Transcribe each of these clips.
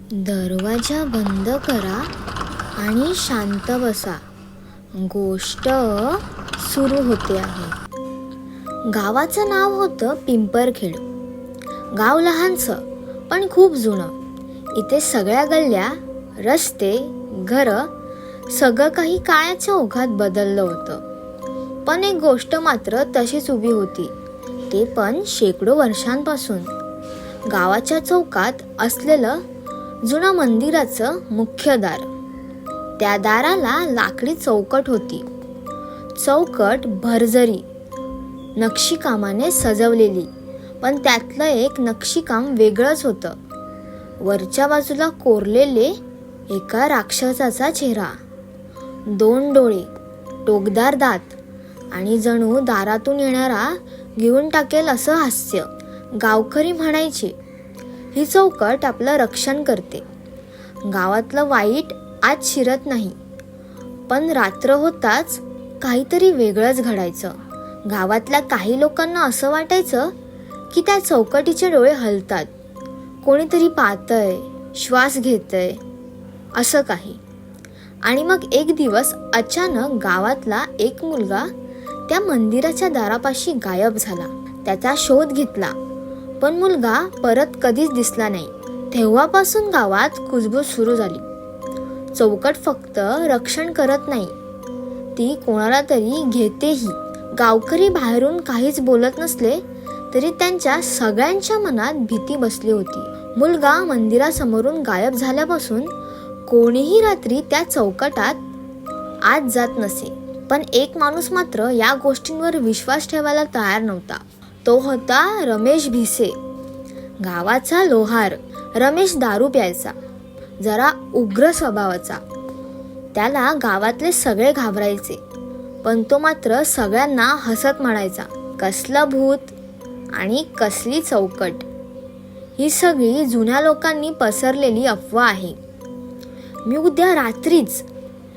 दरवाजा बंद करा आणि शांत बसा. गोष्ट सुरू होते आहे. गावाचं नाव होतं पिंपरखेड. गाव लहानसं पण खूप जुनं. इथे सगळ्या गल्ल्या, रस्ते, घरं सगळं काही काळाच्या ओघात बदललं होतं. पण एक गोष्ट मात्र तशीच उभी होती, ते पण शेकडो वर्षांपासून. गावाच्या चौकात असलेलं जुनं मंदिराचं मुख्य दार. त्या दाराला लाकडी चौकट होती. चौकट भरजरी नक्षीकामाने सजवलेली, पण त्यातलं एक नक्षीकाम वेगळंच होतं. वरच्या बाजूला कोरलेले एका राक्षसाचा चेहरा, 2 डोळे, टोकदार दात आणि जणू दारातून येणारा घेऊन टाकेल असं हास्य. गावकरी म्हणायचे, ही चौकट आपलं रक्षण करते. गावातलं वाईट आत शिरत नाही. पण रात्र होताच काहीतरी वेगळंच घडायचं. गावातल्या काही लोकांना असं वाटायचं की त्या चौकटीचे डोळे हलतात, कोणीतरी पाहतंय, श्वास घेतंय, असं काही. आणि मग एक दिवस अचानक गावातला एक मुलगा त्या मंदिराच्या दारापाशी गायब झाला. त्याचा शोध घेतला, पण मुलगा परत कधीच दिसला नाही. तेव्हापासून गावात कुजबूज सुरू झाली. चौकट फक्त रक्षण करत नाही, ती कोणाला तरी घेतेही. गावकरी बाहेरून काहीच बोलत नसले तरी त्यांच्या सगळ्यांच्या मनात भीती बसली होती. मुलगा मंदिरासमोरून गायब झाल्यापासून कोणीही रात्री त्या चौकटात आत जात नसे. पण एक माणूस मात्र या गोष्टींवर विश्वास ठेवायला तयार नव्हता. तो होता रमेश भिसे. गावाचा लोहार. रमेश दारू प्यायचा, जरा उग्र स्वभावाचा. त्याला गावातले सगळे घाबरायचे, पण तो मात्र सगळ्यांना हसत म्हणायचा, कसलं भूत आणि कसली चौकट. ही सगळी जुन्या लोकांनी पसरलेली अफवा आहे. मी उद्या रात्रीच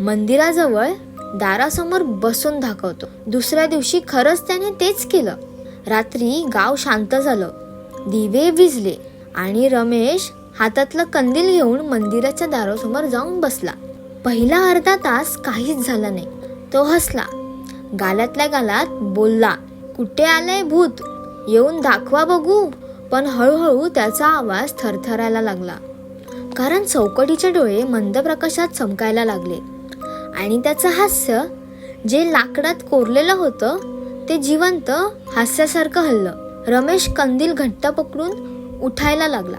मंदिराजवळ दारासमोर बसून दाखवतो. दुसऱ्या दिवशी खरंच त्याने तेच केलं. रात्री गाव शांत झालं, दिवे विझले आणि रमेश हातातलं कंदील घेऊन मंदिराच्या दारासमोर जाऊन बसला. पहिला अर्धा तास काहीच झालं नाही. तो हसला, गालातल्या गालात बोलला, कुठे आलंय भूत, येऊन दाखवा बघू. पण हळूहळू त्याचा आवाज थरथरायला लागला, कारण चौकटीचे डोळे मंद प्रकाशात चमकायला लागले आणि त्याचं हास्य, जे लाकडात कोरलेलं होतं, ते जिवंत हास्यासारखं हललं. रमेश कंदील घट्ट पकडून उठायला लागला,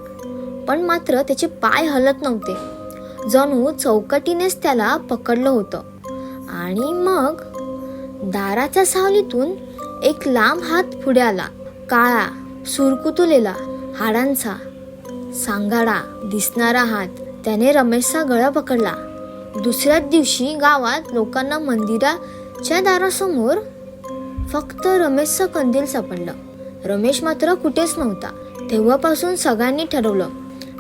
पण मात्र त्याचे पाय हलत नव्हते. जणू चौकटीनेच त्याला पकडलं होतं. आणि मग दाराच्या सावलीतून एक लांब हात पुढे आला. काळा, सुरकुतलेला, हाडांचा, सांगाडा दिसणारा हात. त्याने रमेशचा गळा पकडला. दुसऱ्याच दिवशी गावात लोकांना मंदिराच्या दारासमोर फक्त रमेशचं कंदील सापडलं. रमेश मात्र कुठेच नव्हता. तेव्हापासून सगळ्यांनी ठरवलं,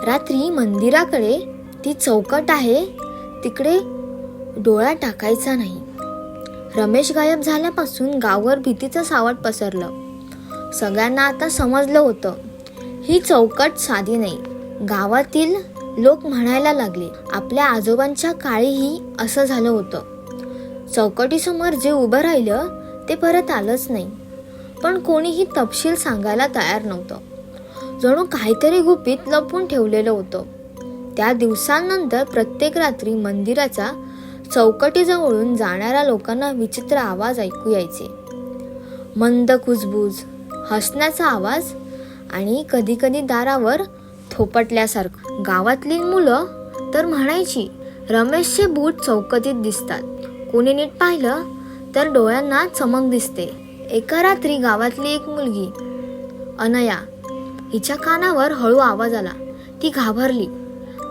रात्री मंदिराकडे ती चौकट आहे तिकडे डोळा टाकायचा नाही. रमेश गायब झाल्यापासून गावावर भीतीचं सावट पसरलं. सगळ्यांना आता समजलं होतं, ही चौकट साधी नाही. गावातील लोक म्हणायला लागले, आपल्या आजोबांच्या काळीही असं झालं होतं. चौकटीसमोर जे उभं राहिलं ते परत आलंच नाही. पण कोणीही तपशील सांगायला तयार नव्हतं. जणू काहीतरी गुपित लपवून ठेवलेलं होतं. त्या दिवसांनंतर प्रत्येक रात्री मंदिराच्या चौकटीजवळून जाणाऱ्या लोकांना विचित्र आवाज ऐकू यायचे. मंद कुजबूज, हसण्याचा आवाज आणि कधी कधी दारावर थोपटल्यासारखं. गावातली मुलं तर म्हणायची, रमेशचे बूट चौकटीत दिसतात. कोणी नीट पाहिलं तर डोळ्यांना चमक दिसते. एका रात्री गावातली एक मुलगी, अनया, हिच्या कानावर हळू आवाज आला. ती घाबरली,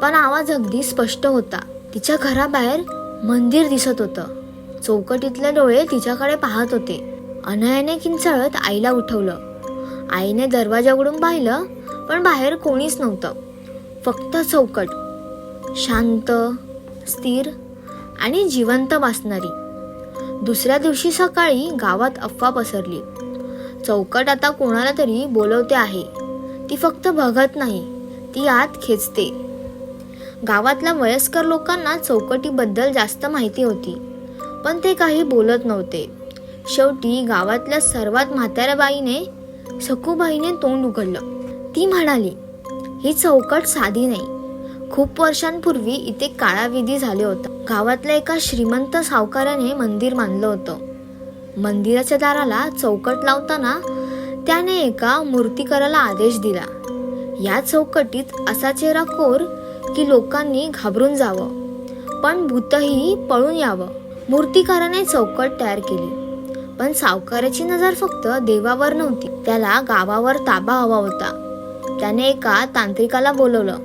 पण आवाज अगदी स्पष्ट होता. तिच्या घराबाहेर मंदिर दिसत होतं. चौकटीतले डोळे तिच्याकडे पाहत होते. अनयाने किंचाळत आईला उठवलं. आईने दरवाजा उघडून पाहिलं, पण बाहेर कोणीच नव्हतं. फक्त चौकट, शांत, स्थिर आणि जिवंत वासणारी. दुसऱ्या दिवशी सकाळी गावात अफवा पसरली, चौकट आता कोणाला तरी बोलवते आहे. ती फक्त बघत नाही, ती आत खेचते. गावातल्या वयस्कर लोकांना चौकटीबद्दल जास्त माहिती होती, पण ते काही बोलत नव्हते. शेवटी गावातल्या सर्वात म्हाताऱ्या बाईने, सखूबाईने तोंड उघडलं. ती म्हणाली, ही चौकट साधी नाही. खूप वर्षांपूर्वी इथे काळा विधी झाले होता. गावातल्या एका श्रीमंत सावकाराने मंदिर बांधलं होतं. मंदिराच्या दाराला चौकट लावताना त्याने एका मूर्तिकाराला आदेश दिला, या चौकटीत असा चेहरा कोर की लोकांनी घाबरून जावं, पण भूतही पळून यावं. मूर्तिकाराने चौकट तयार केली, पण सावकाराची नजर फक्त देवावर नव्हती, त्याला गावावर ताबा हवा होता. त्याने एका तांत्रिकाला बोलवलं.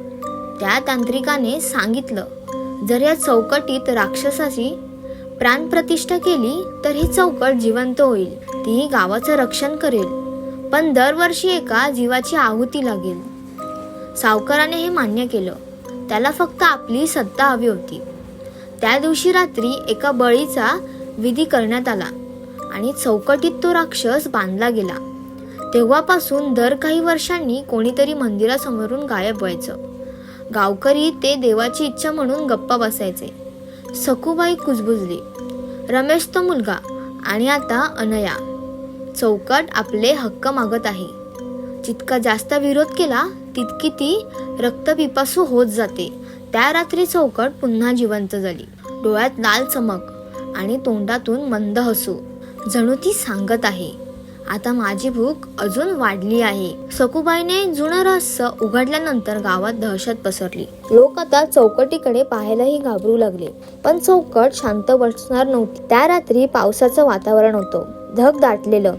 त्या तांत्रिकाने सांगितलं, जर या चौकटीत राक्षसाची प्राणप्रतिष्ठा केली तर ही चौकट जिवंत होईल. ती गावाचं रक्षण करेल, पण दरवर्षी एका जीवाची आहुती लागेल. सावकाराने हे मान्य केलं. त्याला फक्त आपली सत्ता हवी होती. त्या दिवशी रात्री एका बळीचा विधी करण्यात आला आणि चौकटीत तो राक्षस बांधला गेला. तेव्हापासून दर काही वर्षांनी कोणीतरी मंदिरासमोरून गायब व्हायचं. गावकरी ते देवाची इच्छा म्हणून गप्पा बसायचे. सखूबाई कुजबुजली. रमेश तो मुलगा आणि आता अनया. चौकट आपले हक्क मागत आहे. जितका जास्त विरोध केला तितकी ती रक्तपिपासू होत जाते. त्या रात्री चौकट पुन्हा जिवंत झाली. डोळ्यात लाल चमक आणि तोंडातून मंद हसू. जणू ती सांगत आहे, आता माझी भूक अजून वाढली आहे. सखूबाईने जुनं रहस्य उघडल्यानंतर गावात दहशत पसरली. लोक आता चौकटीकडे पाहायलाही घाबरू लागले. पण चौकट शांत बसणार नव्हती. त्या रात्री पावसाचं वातावरण होतं. ढग दाटलेलं,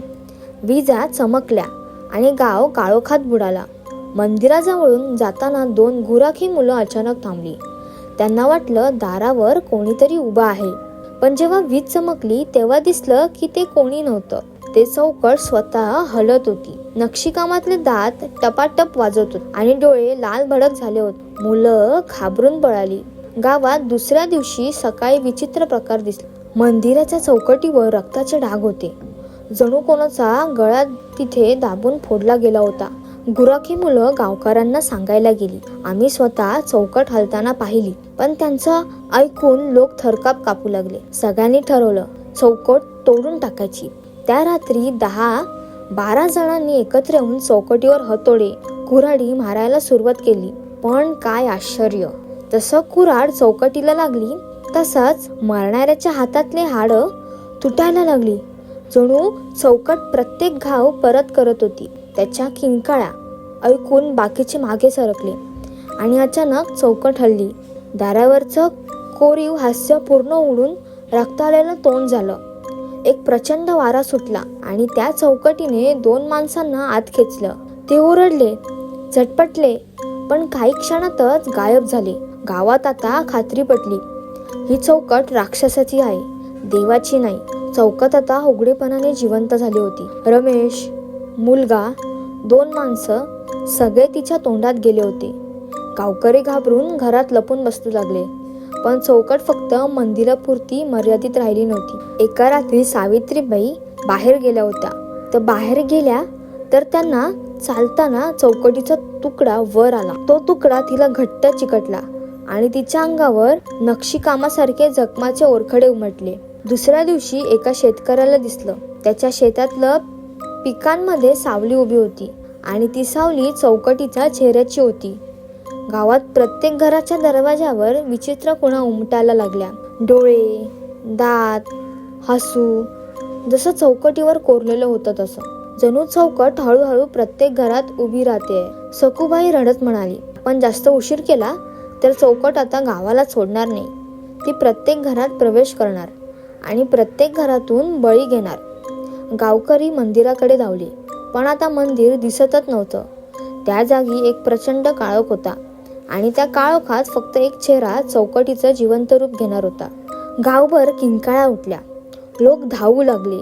विजा चमकल्या आणि गाव काळोखात बुडाला. मंदिराजवळून जाताना 2 गुराखी मुलं अचानक थांबली. त्यांना वाटलं दारावर कोणीतरी उभा आहे, पण जेव्हा वीज चमकली तेव्हा दिसलं की ते कोणी नव्हतं. ते चौकट स्वतः हलत होती. नक्षीकामातले दात टपाटप वाजत होते आणि डोळे लाल भडक झाले होते. मुलं घाबरून पळाली. गावात दुसऱ्या दिवशी सकाळी विचित्र प्रकार दिसला. मंदिराच्या चौकटीवर रक्ताचे डाग होते. जणू कोणाचा गळा तिथे दाबून फोडला गेला होता. गुराखी मुलं गावकऱ्यांना सांगायला गेली, आम्ही स्वतः चौकट हलताना पाहिली. पण त्यांचं ऐकून लोक थरकाप कापू लागले. सगळ्यांनी ठरवलं चौकट तोडून टाकायची. त्या रात्री 10-12 जणांनी एकत्र येऊन चौकटीवर हतोडे, कुऱ्हाडी मारायला सुरुवात केली. पण काय आश्चर्य, जसं कुऱ्हाड चौकटीला लागली तसंच मरणाऱ्याच्या हातातले हाडं तुटायला लागली. जणू चौकट प्रत्येक घाव परत करत होती. त्याच्या किंकाळ्या ऐकून बाकीचे मागे सरकले आणि अचानक चौकट हलली. दारावरचं कोरीव हास्य पूर्ण उडून रक्ताळलेलं तोंड झालं. एक प्रचंड वारा सुटला आणि त्या चौकटीने 2 माणसांना आत खेचलं. ते ओरडले, झटपटले, पण काही क्षणातच गायब झाले. गावात आता खात्री पटली, ही चौकट राक्षसाची आहे, देवाची नाही. चौकट आता उघडेपणाने जिवंत झाली होती. रमेश, मुलगा, 2 माणसं सगळे तिच्या तोंडात गेले होते. गावकरी घाबरून घरात लपून बसू लागले. पण चौकट फक्त मंदिरापुरती मर्यादित राहिली नव्हती. एका रात्री सावित्रीबाई बाहेर गेल्या होत्या. तर बाहेर गेल्या तर त्यांना चालताना चौकटीचा तुकडा वर आला. तो तुकडा तिला घट्ट चिकटला आणि तिच्या अंगावर नक्षीकामासारखे जखमाचे ओरखडे उमटले. दुसऱ्या दिवशी एका शेतकऱ्याला दिसलं, त्याच्या शेतातलं पिकांमध्ये सावली उभी होती आणि ती सावली चौकटीच्या चेहऱ्याची होती. गावात प्रत्येक घराच्या दरवाजावर विचित्र खुणा उमटायला लागल्या. डोळे, दात, हसू, जसं चौकटीवर कोरलेलं होतं तसं. जणू चौकट हळूहळू प्रत्येक घरात उभी राहते. सखूबाई रडत म्हणाली, पण जास्त उशीर केला तर चौकट आता गावाला सोडणार नाही. ती प्रत्येक घरात प्रवेश करणार आणि प्रत्येक घरातून बळी घेणार. गावकरी मंदिराकडे धावले, पण आता मंदिर दिसतच नव्हतं. त्या जागी एक प्रचंड काळोख होता आणि त्या काळोखात फक्त एक चेहरा चौकटीचं जिवंत रूप घेणार होता. गावभर किंकाळ्या उठल्या. लोक धावू लागले,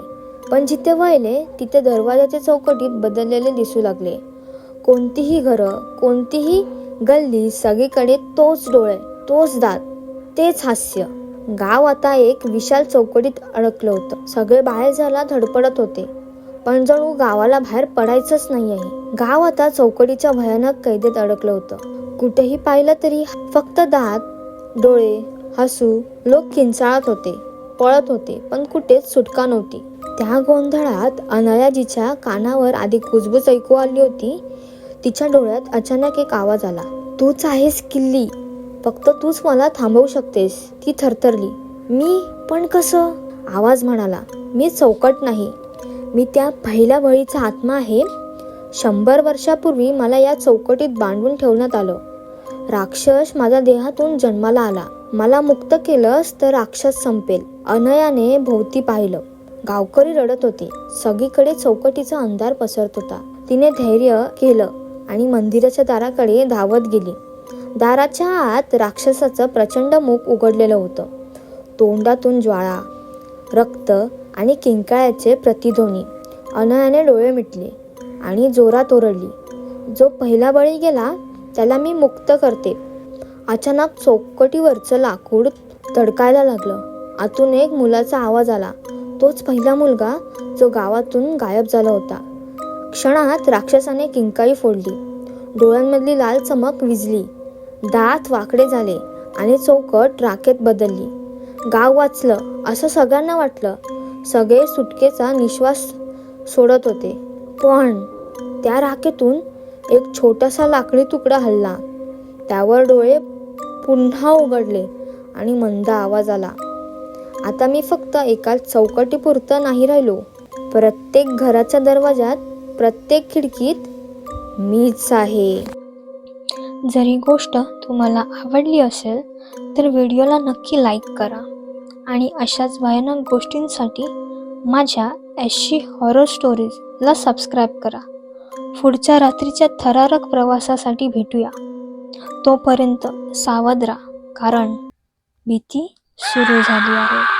पण जिथे वळले तिथे दरवाजाच्या चौकटीत बदललेले दिसू लागले. कोणतीही घरं, कोणतीही गल्ली, सगळीकडे तोच डोळे, तोच दात, तेच हास्य. गाव आता एक विशाल चौकटीत अडकलं होतं. सगळे बाहेर जायला धडपडत होते, पण जणू गावाला बाहेर पडायचंच नाही आहे. गाव आता चौकटीच्या भयानक कैदेत अडकलं होतं. कुठेही पाहिलं तरी फक्त दात, डोळे, हसू, लोक किंचाळत होते, पळत होते, पण कुठेच सुटका नव्हती. त्या गोंधळात अनयाजीच्या कानावर आधी कुजबूज ऐकू आली होती. तिच्या डोळ्यात अचानक एक आवाज आला, तूच आहेस किल्ली, फक्त तूच मला थांबवू शकतेस. ती थरथरली. मी? पण कसं? आवाज म्हणाला, मी चौकट नाही, मी त्या पहिल्या बळीचा आत्मा आहे. 100 वर्षापूर्वी मला या चौकटीत बांधून ठेवण्यात आलं. राक्षस माझ्या देहातून जन्माला आला. मला मुक्त केलंस तर राक्षस संपेल. अनयाने भोवती पाहिलं. गावकरी रडत होते. सगळीकडे चौकटीचा अंधार पसरत होता. तिने धैर्य केलं आणि मंदिराच्या दाराकडे धावत गेली. दाराच्या आत राक्षसाचं प्रचंड मुख उघडलेलं होतं. तोंडातून ज्वाळा, रक्त आणि किंकाळ्याचे प्रतिध्वनी. अनयाने डोळे मिटले आणि जोरात ओरडली, जो पहिला बळी गेला त्याला मी मुक्त करते. अचानक चौकटीवरचं लाकूड तडकायला लागलं. आतून एक मुलाचा आवाज आला, तोच पहिला मुलगा जो गावातून गायब झाला होता. क्षणात राक्षसाने किंकाळी फोडली. डोळ्यांमधली लाल चमक विझली, दात वाकडे झाले आणि चौकट राखेत बदलली. गाव वाचलं असं सगळ्यांना वाटलं. सगळे सुटकेचा निश्वास सोडत होते. पण त्या राखेतून एक छोटासा लाकडी तुकडा हलला. त्यावर डोळे पुन्हा उघडले आणि मंद आवाज आला, आता मी फक्त एका चौकटीपुरतं नाही राहिलो. प्रत्येक घराच्या दरवाजात, प्रत्येक खिडकीत मीच आहे. जर ही गोष्ट तुम्हाला आवडली असेल तर व्हिडिओला नक्की लाईक करा आणि अशाच भयानक गोष्टींसाठी माझ्या SC हॉरर स्टोरीजला सबस्क्राईब करा. पुढच्या रात्रीच्या थरारक प्रवासासाठी भेटूया. तोपर्यंत सावध राहा, कारण भीती सुरू झाली आहे.